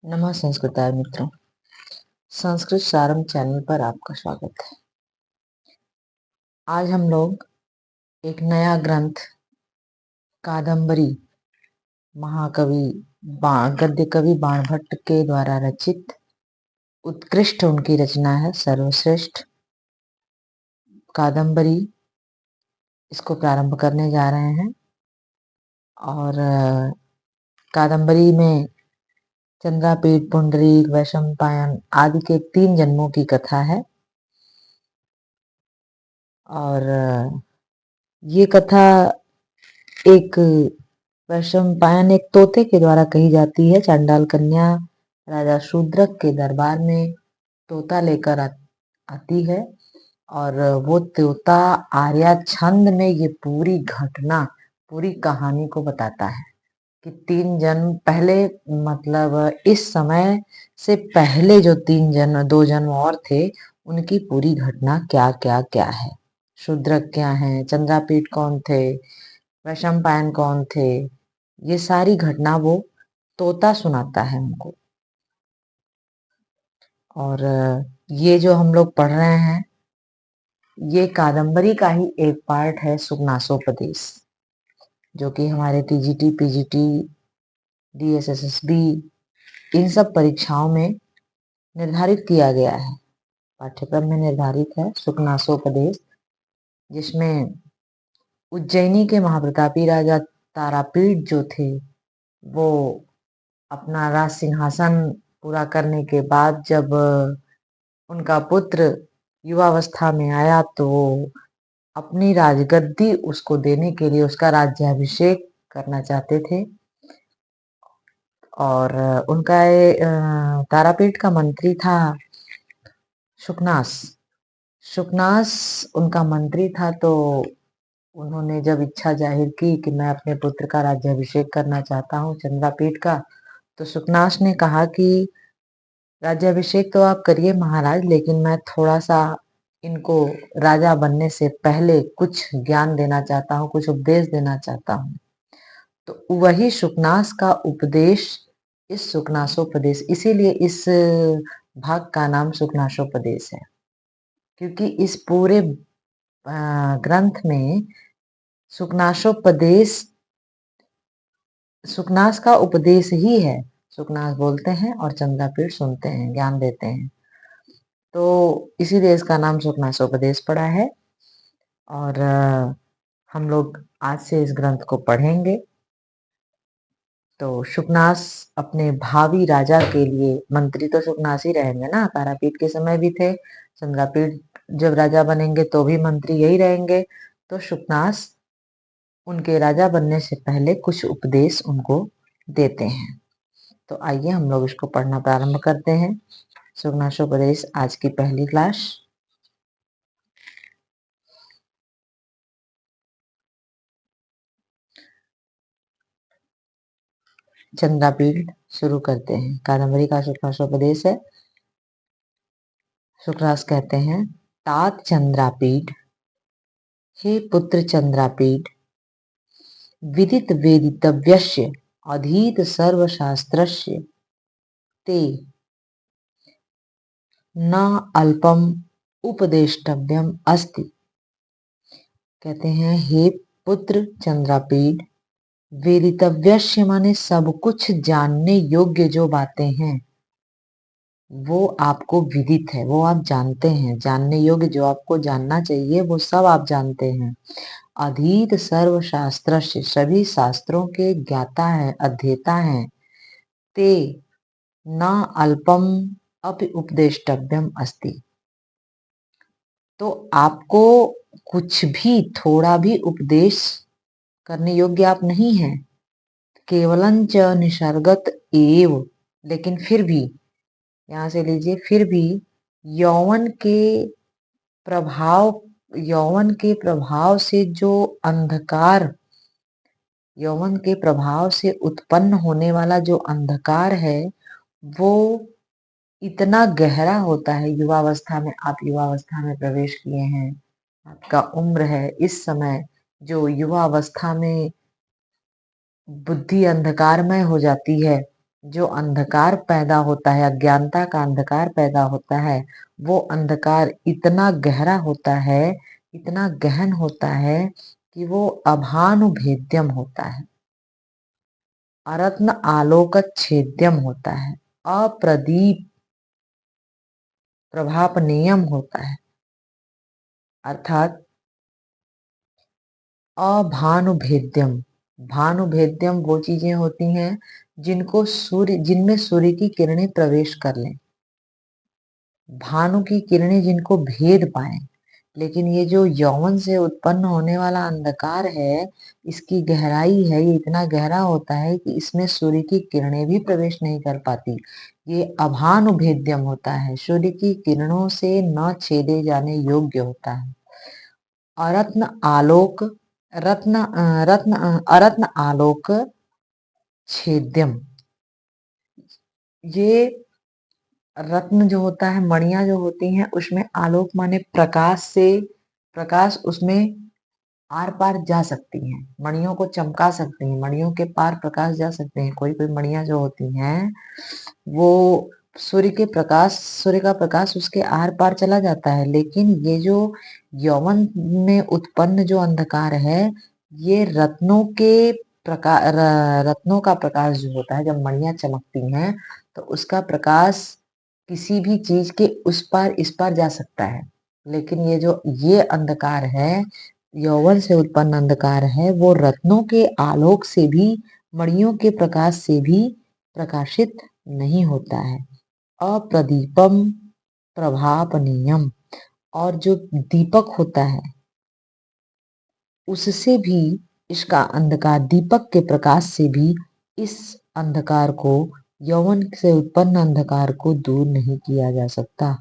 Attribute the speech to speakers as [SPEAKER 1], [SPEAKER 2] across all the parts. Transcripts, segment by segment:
[SPEAKER 1] नमः संस्कृताय मित्रों, संस्कृत सारम चैनल पर आपका स्वागत है। आज हम लोग एक नया ग्रंथ कादंबरी महाकवि गद्य कवि बाणभट्ट के द्वारा रचित उत्कृष्ट उनकी रचना है, सर्वश्रेष्ठ कादंबरी, इसको प्रारंभ करने जा रहे हैं। और कादंबरी में चंद्रापीठ, पुंडरीक, वैशंपायन आदि के 3 जन्मों की कथा है। और ये कथा एक वैशंपायन एक तोते के द्वारा कही जाती है। चांडाल कन्या राजा शूद्रक के दरबार में तोता लेकर आती है और वो तोता आर्या छंद में ये पूरी घटना, पूरी कहानी को बताता है कि 3 जन्म पहले, मतलब इस समय से पहले जो 2 जन्म और थे, उनकी पूरी घटना क्या क्या क्या है। शूद्रक क्या है, चंद्रापीठ कौन थे, वैशंपायन कौन थे, ये सारी घटना वो तोता सुनाता है हमको। और ये जो हम लोग पढ़ रहे हैं, ये कादंबरी का ही एक पार्ट है, सुगनासोपदेश, जो कि हमारे टीजीटी, पीजीटी, डीएसएसएसबी इन सब परीक्षाओं में निर्धारित किया गया है, पाठ्यक्रम में निर्धारित है सुगनासोपदेश, जिसमें उज्जैनी के महाप्रतापी राजा तारापीठ जो थे, वो अपना राज सिंहासन पूरा करने के बाद जब उनका पुत्र युवावस्था में आया तो अपनी राजगद्दी उसको देने के लिए उसका राज्याभिषेक करना चाहते थे। और उनका तारापीठ का मंत्री था शुकनास। शुकनास उनका मंत्री था, तो उन्होंने जब इच्छा जाहिर की कि मैं अपने पुत्र का राज्याभिषेक करना चाहता हूँ चंद्रापीठ का, तो शुकनास ने कहा कि राज्याभिषेक तो आप करिए महाराज, लेकिन मैं थोड़ा सा इनको राजा बनने से पहले कुछ ज्ञान देना चाहता हूँ, कुछ उपदेश देना चाहता हूँ। तो वही शुकनास का उपदेश इस सुकनासोपदेश, इसीलिए इस भाग का नाम सुकनासोपदेश है, क्योंकि इस पूरे ग्रंथ में सुकनासोपदेश, सुकनास का उपदेश ही है। सुकनास बोलते हैं और चंद्रापीठ सुनते हैं, ज्ञान देते हैं, तो इसीलिए इसका नाम सुकनासोपदेश पड़ा है। और हम लोग आज से इस ग्रंथ को पढ़ेंगे। तो शुकनास अपने भावी राजा के लिए, मंत्री तो शुकनास ही रहेंगे ना, तारापीठ के समय भी थे, चंद्रापीठ जब राजा बनेंगे तो भी मंत्री यही रहेंगे। तो शुकनास उनके राजा बनने से पहले कुछ उपदेश उनको देते हैं। तो आइए हम लोग इसको पढ़ना प्रारंभ करते हैं। सुकनासोपदेश आज की पहली क्लास। चंद्रापीठ शुरू करते हैं। कादंबरी का सुकनासोपदेश है। सुकरास कहते हैं, तात चंद्रापीठ, हे पुत्र चंद्रापीठ, विदित वेदितव्यस्य अधीत सर्वशास्त्रस्य ते न अल्पम उपदेष्टव्यम अस्ति। कहते हैं, हे पुत्र चंद्रापीठ, वेदितव्यस्य माने सब कुछ जानने योग्य जो बातें हैं वो आपको विदित है, वो आप जानते हैं। जानने योग्य जो आपको जानना चाहिए वो सब आप जानते हैं। अधीत सर्व शास्त्र, सभी शास्त्रों के ज्ञाता है, अध्येता हैं। ते न अल्पम अपि उपदेष्टव्यम अस्ति, तो आपको कुछ भी, थोड़ा भी उपदेश करने योग्य आप नहीं हैं। केवलंच निसर्गत एव, लेकिन फिर भी, यहां से लीजिए, फिर भी यौवन के प्रभाव, यौवन के प्रभाव से जो अंधकार, यौवन के प्रभाव से उत्पन्न होने वाला जो अंधकार है वो इतना गहरा होता है। युवावस्था में, आप युवावस्था में प्रवेश किए हैं, आपका उम्र है, इस समय जो युवावस्था में बुद्धि अंधकारमय हो जाती है, जो अंधकार पैदा होता है, अज्ञानता का अंधकार पैदा होता है, वो अंधकार इतना गहरा होता है, इतना गहन होता है कि वो अभानुभेद्यम होता है, अरत्न आलोक छेद्यम होता है, अप्रदीप प्रभापनीयम होता है, अर्थात अभानुभेद्यम। भानुभेद्यम वो चीजें होती हैं जिनमें सूर्य की किरणें प्रवेश कर लें, भानु की किरणें जिनको भेद पाए। लेकिन ये जो यौवन से उत्पन्न होने वाला अंधकार है, इसकी गहराई है, ये इतना गहरा होता है कि इसमें सूर्य की किरणें भी प्रवेश नहीं कर पाती। ये अभानुभेद्यम होता है, सूर्य की किरणों से न छेदे जाने योग्य होता है। अरत्न आलोक अरत्न आलोक छेद्यम। ये रत्न जो होता है, मणियां जो होती हैं, उसमें आलोक माने प्रकाश से, प्रकाश उसमें आर पार जा सकती हैं, मणियों को चमका सकती हैं, मणियों के पार प्रकाश जा सकते हैं। कोई कोई मणियां जो होती हैं वो सूर्य का प्रकाश उसके आर पार चला जाता है। लेकिन ये जो यौवन में उत्पन्न जो अंधकार है, ये रत्नों का प्रकाश जो होता है, जब मणियां चमकती हैं तो उसका प्रकाश किसी भी चीज के उस पार इस पार जा सकता है। लेकिन ये अंधकार है, यौवन से उत्पन्न अंधकार है, वो रत्नों के आलोक से भी, मणियों के प्रकाश से भी प्रकाशित नहीं होता है। अप्रदीपम प्रभापनीयम। और जो दीपक होता है, उससे भी इसका अंधकार, दीपक के प्रकाश से भी इस अंधकार को, यौवन से उत्पन्न अंधकार को दूर नहीं किया जा सकता,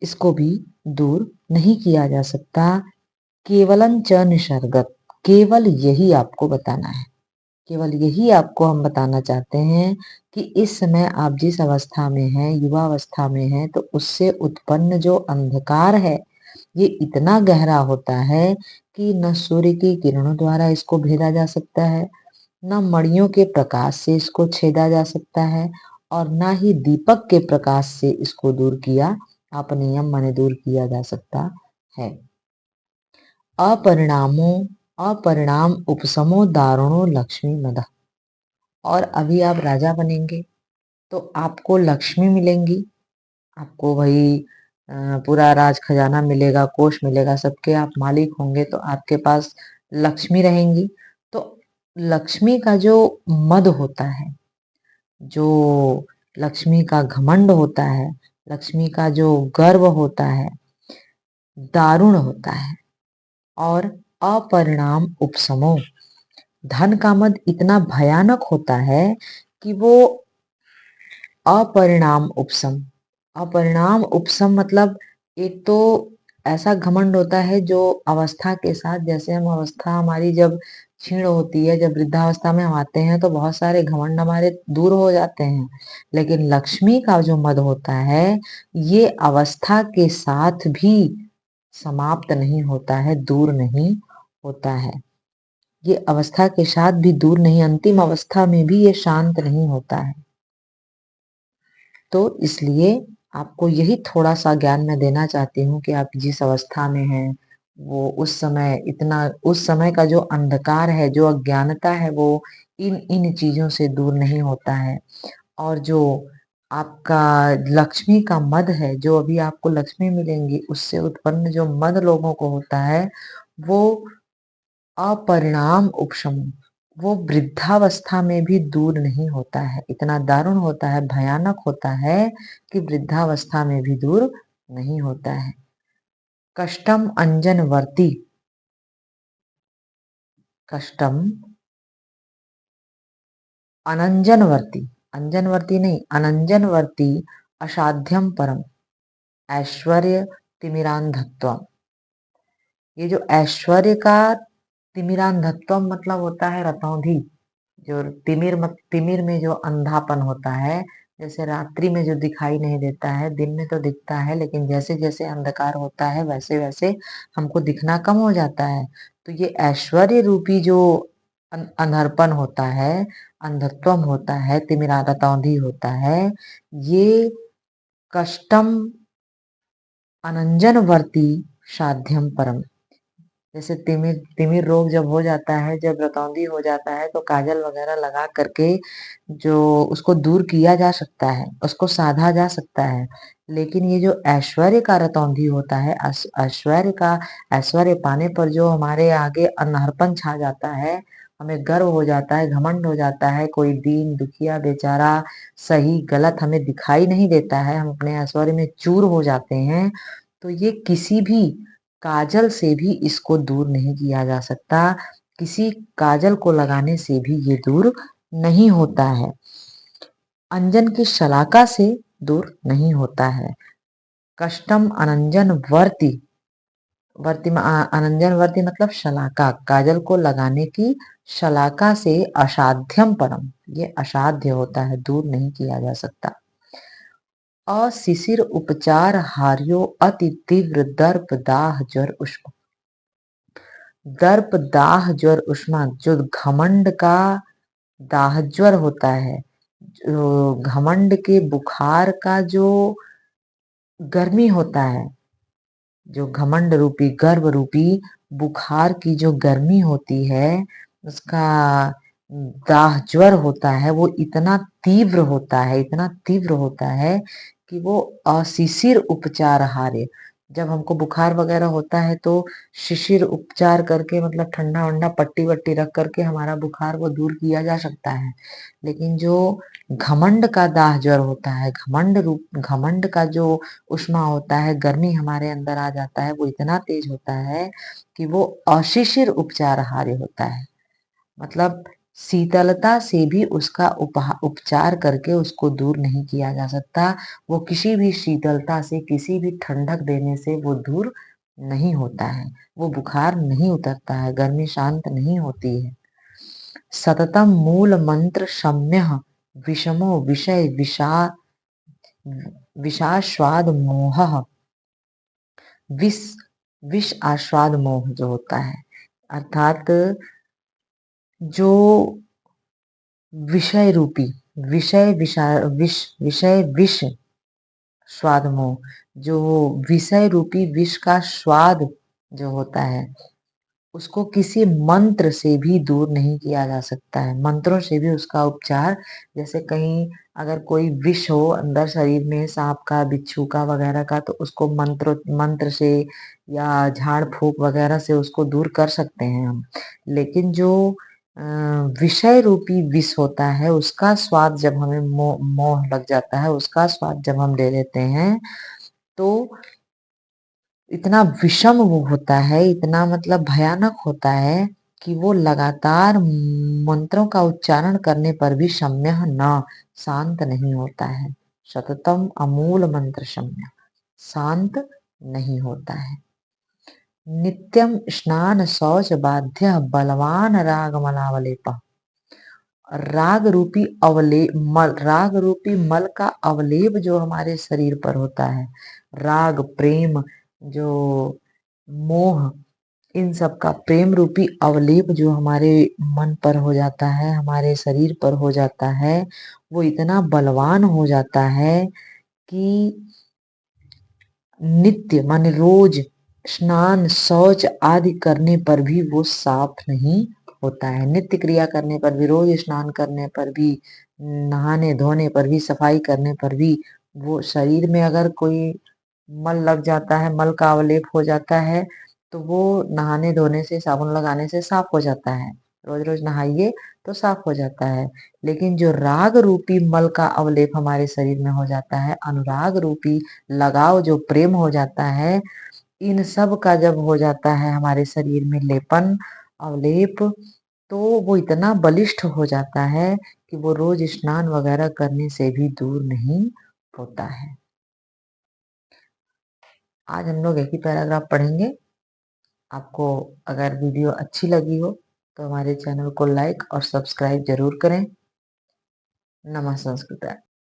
[SPEAKER 1] इसको भी दूर नहीं किया जा सकता। केवलं च निसर्गत। केवल यही आपको बताना है, केवल यही आपको हम बताना चाहते हैं कि इस समय आप जिस अवस्था में हैं, युवावस्था में हैं, तो उससे उत्पन्न जो अंधकार है, ये इतना गहरा होता है कि न सूर्य की किरणों द्वारा इसको भेदा जा सकता है, न मणियों के प्रकाश से इसको छेदा जा सकता है, और न ही दीपक के प्रकाश से इसको दूर किया, अपनियम माने दूर किया जा सकता है। अपरिणामो अपरिणाम उपशमो दारुणो लक्ष्मी मद। और अभी आप राजा बनेंगे तो आपको लक्ष्मी मिलेंगी, आपको वही पूरा राज खजाना मिलेगा, कोष मिलेगा, सबके आप मालिक होंगे, तो आपके पास लक्ष्मी रहेंगी। तो लक्ष्मी का जो मद होता है, जो लक्ष्मी का घमंड होता है, लक्ष्मी का जो गर्व होता है, दारुण होता है। और अपरिणाम उपशमो, धन का मद इतना भयानक होता है कि वो अपरिणाम उपशम, अपरिणाम उपशम मतलब एक तो ऐसा घमंड होता है जो अवस्था के साथ, जैसे हम अवस्था हमारी जब क्षीण होती है, जब वृद्धावस्था में हम आते हैं, तो बहुत सारे घमंड हमारे दूर हो जाते हैं। लेकिन लक्ष्मी का जो मद होता है, ये अवस्था के साथ भी समाप्त नहीं होता है, दूर नहीं होता है। ये अवस्था के साथ भी दूर नहीं, अंतिम अवस्था में भी ये शांत नहीं होता है। तो इसलिए आपको यही थोड़ा सा ज्ञान मैं देना चाहती हूँ कि आप जिस अवस्था में हैं, वो उस समय का जो अंधकार है, जो अज्ञानता है, वो इन इन चीजों से दूर नहीं होता है। और जो आपका लक्ष्मी का मद है, जो अभी आपको लक्ष्मी मिलेंगी, उससे उत्पन्न जो मद लोगों को होता है, वो अपरिणाम उपशम, वो वृद्धावस्था में भी दूर नहीं होता है, इतना दारुण होता है, भयानक होता है कि वृद्धावस्था में भी दूर नहीं होता है। कष्टम अंजनवर्ती, कष्टम अनंजनवर्ती, अंजनवर्ती नहीं, अनंजनवर्ती असाध्यम परम ऐश्वर्य तिमिरांधत्वम। ये जो ऐश्वर्य का तिमिरांधत्वम मतलब होता है रतौंधी, जो तिमिर में जो अंधापन होता है, जैसे रात्रि में जो दिखाई नहीं देता है, दिन में तो दिखता है, लेकिन जैसे जैसे अंधकार होता है, वैसे वैसे हमको दिखना कम हो जाता है। तो ये ऐश्वर्य रूपी जो अंधरपन होता है, अंधत्वम होता है, तिमिरारतौंधी होता है, ये कष्टम अनंजनवर्ती साध्यम परम। जैसे तिमिर तिमिर रोग जब हो जाता है, जब रतौंधी हो जाता है, तो काजल वगैरह लगा करके जो उसको दूर किया जा सकता है, उसको साधा जा सकता है। लेकिन ये जो ऐश्वर्य का रतौंधी होता है, ऐश्वर्य का, ऐश्वर्य पाने पर जो हमारे आगे अनहरपन छा जाता है, हमें गर्व हो जाता है, घमंड हो जाता है, कोई दीन दुखिया बेचारा सही गलत हमें दिखाई नहीं देता है, हम अपने ऐश्वर्य में चूर हो जाते हैं, तो ये किसी भी काजल से भी इसको दूर नहीं किया जा सकता, किसी काजल को लगाने से भी ये दूर नहीं होता है, अंजन की शलाका से दूर नहीं होता है। कष्टम अनंजन वर्ती, वर्ती में अनंजन वर्ती मतलब शलाका, काजल को लगाने की शलाका से असाध्यम परम, ये असाध्य होता है, दूर नहीं किया जा सकता। अशिशिर उपचार हार्यो अति तीव्र दर्प दाह ज्वर उष्ण, दर्प दाह ज्वर उष्मा, जो घमंड का दाह ज्वर होता है, जो घमंड के बुखार का जो गर्मी होता है, जो घमंड रूपी गर्भ रूपी बुखार की जो गर्मी होती है, उसका दाह ज्वर होता है, वो इतना तीव्र होता है, इतना तीव्र होता है कि वो अशिशिर उपचार हारे। जब हमको बुखार वगैरह होता है तो शिशिर उपचार करके, मतलब ठंडा वंडा पट्टी वट्टी रख करके हमारा बुखार वो दूर किया जा सकता है। लेकिन जो घमंड का दाह ज्वर होता है, घमंड का जो उष्मा होता है, गर्मी हमारे अंदर आ जाता है, वो इतना तेज होता है कि वो अशिशिर उपचारहार्य होता है। मतलब शीतलता से भी उसका उपचार करके उसको दूर नहीं किया जा सकता, वो किसी भी शीतलता से, किसी भी ठंडक देने से वो दूर नहीं होता है, वो बुखार नहीं उतरता है, गर्मी शांत नहीं होती है। सततम मूल मंत्र शम्य विषमो विषय विषास्वाद मोह, विष विष आस्वाद मोह जो होता है, अर्थात जो विषय रूपी, विषय विषा विष विषय विष स्वाद मोह, जो विषय रूपी विष का स्वाद जो होता है, उसको किसी मंत्र से भी दूर नहीं किया जा सकता है, मंत्रों से भी उसका उपचार, जैसे कहीं अगर कोई विष हो अंदर शरीर में, सांप का, बिच्छू का वगैरह का, तो उसको मंत्र मंत्र से या झाड़ फूक वगैरह से उसको दूर कर सकते हैं हम। लेकिन जो विषय रूपी विष होता है, उसका स्वाद जब हमें मोह लग जाता है, उसका स्वाद जब हम ले लेते हैं, तो इतना विषम वो होता है, इतना मतलब भयानक होता है कि वो लगातार मंत्रों का उच्चारण करने पर भी शम्य न, शांत नहीं होता है। सततम अमूल मंत्र शम्य, शांत नहीं होता है। नित्यम स्नान शौच बाध्य बलवान राग मलावलेप, राग रूपी राग रूपी मल का अवलेप जो हमारे शरीर पर होता है, राग प्रेम जो मोह, इन सब का प्रेम रूपी अवलेप जो हमारे मन पर हो जाता है, हमारे शरीर पर हो जाता है, वो इतना बलवान हो जाता है कि नित्य माने रोज स्नान शौच आदि करने पर भी वो साफ नहीं होता है, नित्य क्रिया करने पर भी, रोज स्नान करने पर भी, नहाने धोने पर भी, सफाई करने पर भी, वो शरीर में अगर कोई मल लग जाता है, मल का अवलेप हो जाता है, तो वो नहाने धोने से, साबुन लगाने से साफ हो जाता है, रोज रोज नहाइए तो साफ हो जाता है। लेकिन जो राग रूपी मल का अवलेप हमारे शरीर में हो जाता है, अनुराग रूपी लगाव जो प्रेम हो जाता है, इन सब का जब हो जाता है हमारे शरीर में लेपन अवलेप, तो वो इतना बलिष्ठ हो जाता है कि वो रोज स्नान वगैरह करने से भी दूर नहीं होता है। आज हम लोग एक ही पैराग्राफ पढ़ेंगे। आपको अगर वीडियो अच्छी लगी हो तो हमारे चैनल को लाइक और सब्सक्राइब जरूर करें। नमः संस्कृत।